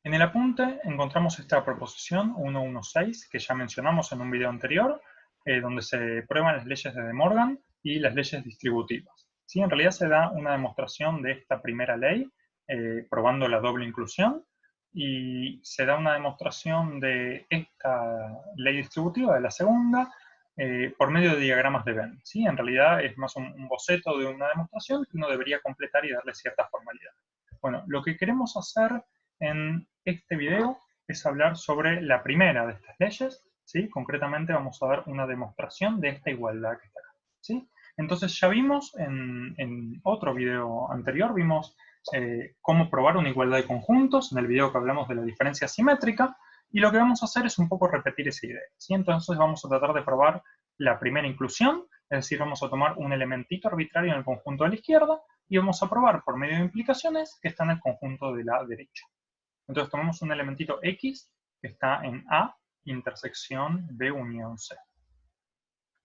En el apunte encontramos esta proposición 116 que ya mencionamos en un video anterior, donde se prueban las leyes de De Morgan y las leyes distributivas. ¿Sí? En realidad se da una demostración de esta primera ley, probando la doble inclusión, y se da una demostración de esta ley distributiva, de la segunda, por medio de diagramas de Venn. ¿Sí? En realidad es más un boceto de una demostración que uno debería completar y darle cierta formalidad. Bueno, lo que queremos hacer en este video es hablar sobre la primera de estas leyes, ¿sí? Concretamente vamos a dar una demostración de esta igualdad que está acá, ¿sí? Entonces ya vimos en otro video anterior, vimos cómo probar una igualdad de conjuntos, en el video que hablamos de la diferencia simétrica, y lo que vamos a hacer es un poco repetir esa idea, ¿sí? Entonces vamos a tratar de probar la primera inclusión, es decir, vamos a tomar un elementito arbitrario en el conjunto de la izquierda, y vamos a probar por medio de implicaciones que está en el conjunto de la derecha. Entonces tomamos un elementito X que está en A, intersección B unión C.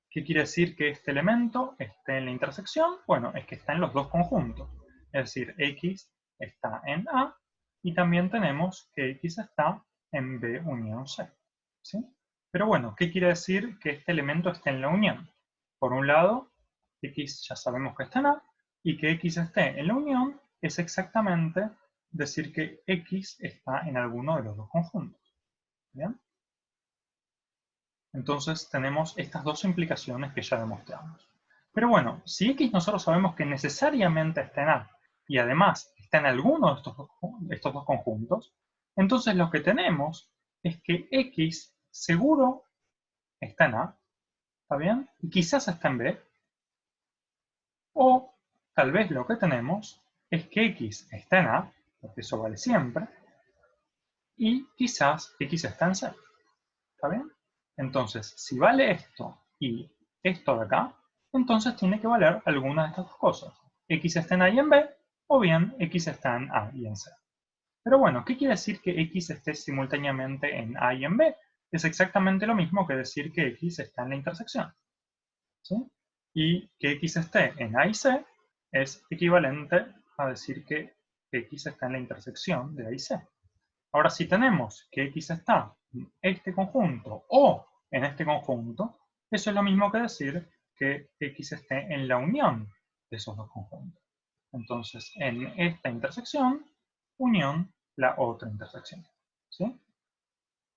¿Qué quiere decir que este elemento esté en la intersección? Bueno, es que está en los dos conjuntos. Es decir, X está en A y también tenemos que X está en B unión C. ¿Sí? Pero bueno, ¿qué quiere decir que este elemento esté en la unión? Por un lado, X ya sabemos que está en A, y que X esté en la unión es exactamente decir que X está en alguno de los dos conjuntos. ¿Bien? Entonces tenemos estas dos implicaciones que ya demostramos. Pero bueno, si X nosotros sabemos que necesariamente está en A y además está en alguno de estos dos conjuntos, entonces lo que tenemos es que X seguro está en A, ¿está bien? Y quizás está en B. O tal vez lo que tenemos es que X está en A, porque eso vale siempre, y quizás X está en C. ¿Está bien? Entonces, si vale esto y esto de acá, entonces tiene que valer alguna de estas dos cosas. X está en A y en B, o bien X está en A y en C. Pero bueno, ¿qué quiere decir que X esté simultáneamente en A y en B? Es exactamente lo mismo que decir que X está en la intersección. ¿Sí? Y que X esté en A y C es equivalente a decir que X está en la intersección de A y C. Ahora, si tenemos que X está en este conjunto o en este conjunto, eso es lo mismo que decir que X esté en la unión de esos dos conjuntos. Entonces, en esta intersección, unión la otra intersección. ¿Sí?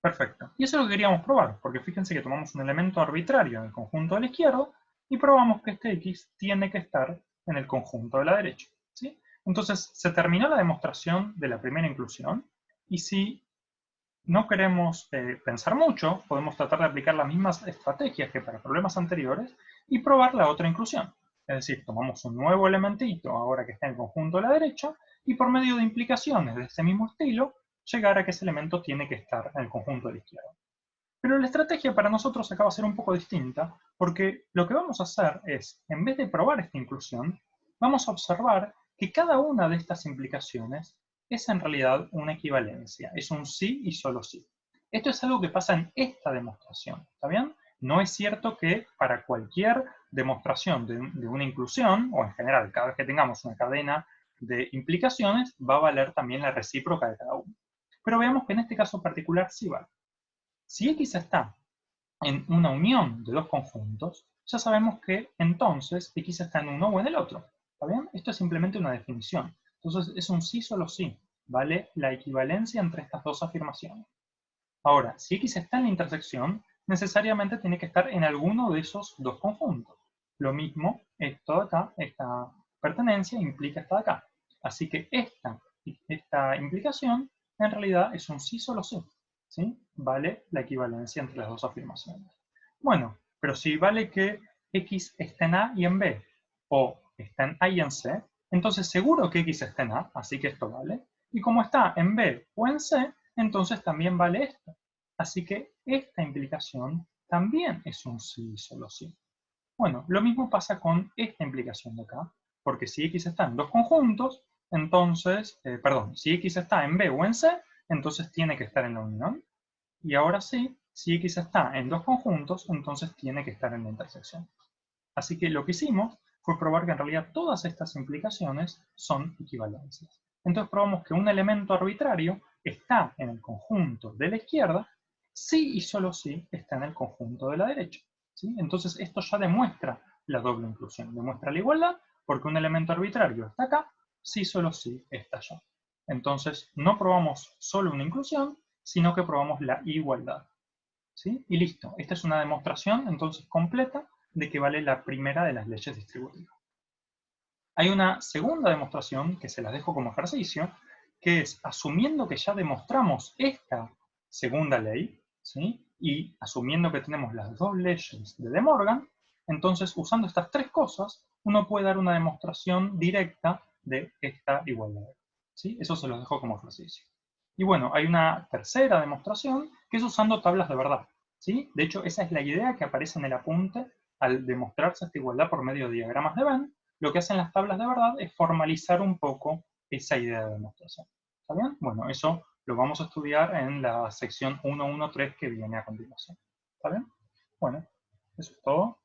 Perfecto. Y eso es lo que queríamos probar, porque fíjense que tomamos un elemento arbitrario en el conjunto de la izquierda y probamos que este X tiene que estar en el conjunto de la derecha. ¿Sí? Entonces, se terminó la demostración de la primera inclusión, y si no queremos pensar mucho, podemos tratar de aplicar las mismas estrategias que para problemas anteriores y probar la otra inclusión. Es decir, tomamos un nuevo elementito ahora que está en el conjunto de la derecha y por medio de implicaciones de este mismo estilo, llegar a que ese elemento tiene que estar en el conjunto de la izquierda. Pero la estrategia para nosotros acaba a ser un poco distinta, porque lo que vamos a hacer es, en vez de probar esta inclusión, vamos a observar que cada una de estas implicaciones es en realidad una equivalencia, es un sí y solo sí. Esto es algo que pasa en esta demostración, ¿está bien? No es cierto que para cualquier demostración de una inclusión, o en general, cada vez que tengamos una cadena de implicaciones, va a valer también la recíproca de cada una. Pero veamos que en este caso particular sí vale. Si X está en una unión de dos conjuntos, ya sabemos que entonces X está en uno o en el otro. ¿Está bien? Esto es simplemente una definición. Entonces es un sí solo sí. Vale la equivalencia entre estas dos afirmaciones. Ahora, si X está en la intersección, necesariamente tiene que estar en alguno de esos dos conjuntos. Lo mismo, esto de acá, esta pertenencia implica esta de acá. Así que esta implicación en realidad es un sí solo sí. ¿Sí? Vale la equivalencia entre las dos afirmaciones. Bueno, pero si vale que X está en A y en B, o está en A y en C, entonces seguro que X está en A, así que esto vale. Y como está en B o en C, entonces también vale esto. Así que esta implicación también es un sí y solo sí. Bueno, lo mismo pasa con esta implicación de acá, porque si X está en dos conjuntos, entonces, si X está en B o en C, entonces tiene que estar en la unión. Y ahora sí, si X está en dos conjuntos, entonces tiene que estar en la intersección. Así que lo que hicimos fue probar que en realidad todas estas implicaciones son equivalencias. Entonces probamos que un elemento arbitrario está en el conjunto de la izquierda si y solo si está en el conjunto de la derecha. ¿Sí? Entonces esto ya demuestra la doble inclusión, demuestra la igualdad porque un elemento arbitrario está acá, si solo si está allá. Entonces no probamos solo una inclusión, sino que probamos la igualdad. ¿Sí? Y listo, esta es una demostración entonces completa de que vale la primera de las leyes distributivas. Hay una segunda demostración que se las dejo como ejercicio, que es asumiendo que ya demostramos esta segunda ley, ¿sí? Y asumiendo que tenemos las dos leyes de De Morgan, entonces usando estas tres cosas, uno puede dar una demostración directa de esta igualdad. ¿Sí? Eso se los dejo como ejercicio. Y bueno, hay una tercera demostración que es usando tablas de verdad. ¿Sí? De hecho, esa es la idea que aparece en el apunte al demostrarse esta igualdad por medio de diagramas de Venn. Lo que hacen las tablas de verdad es formalizar un poco esa idea de demostración. ¿Está bien? Bueno, eso lo vamos a estudiar en la sección 1.1.3 que viene a continuación. ¿Está bien? Bueno, eso es todo.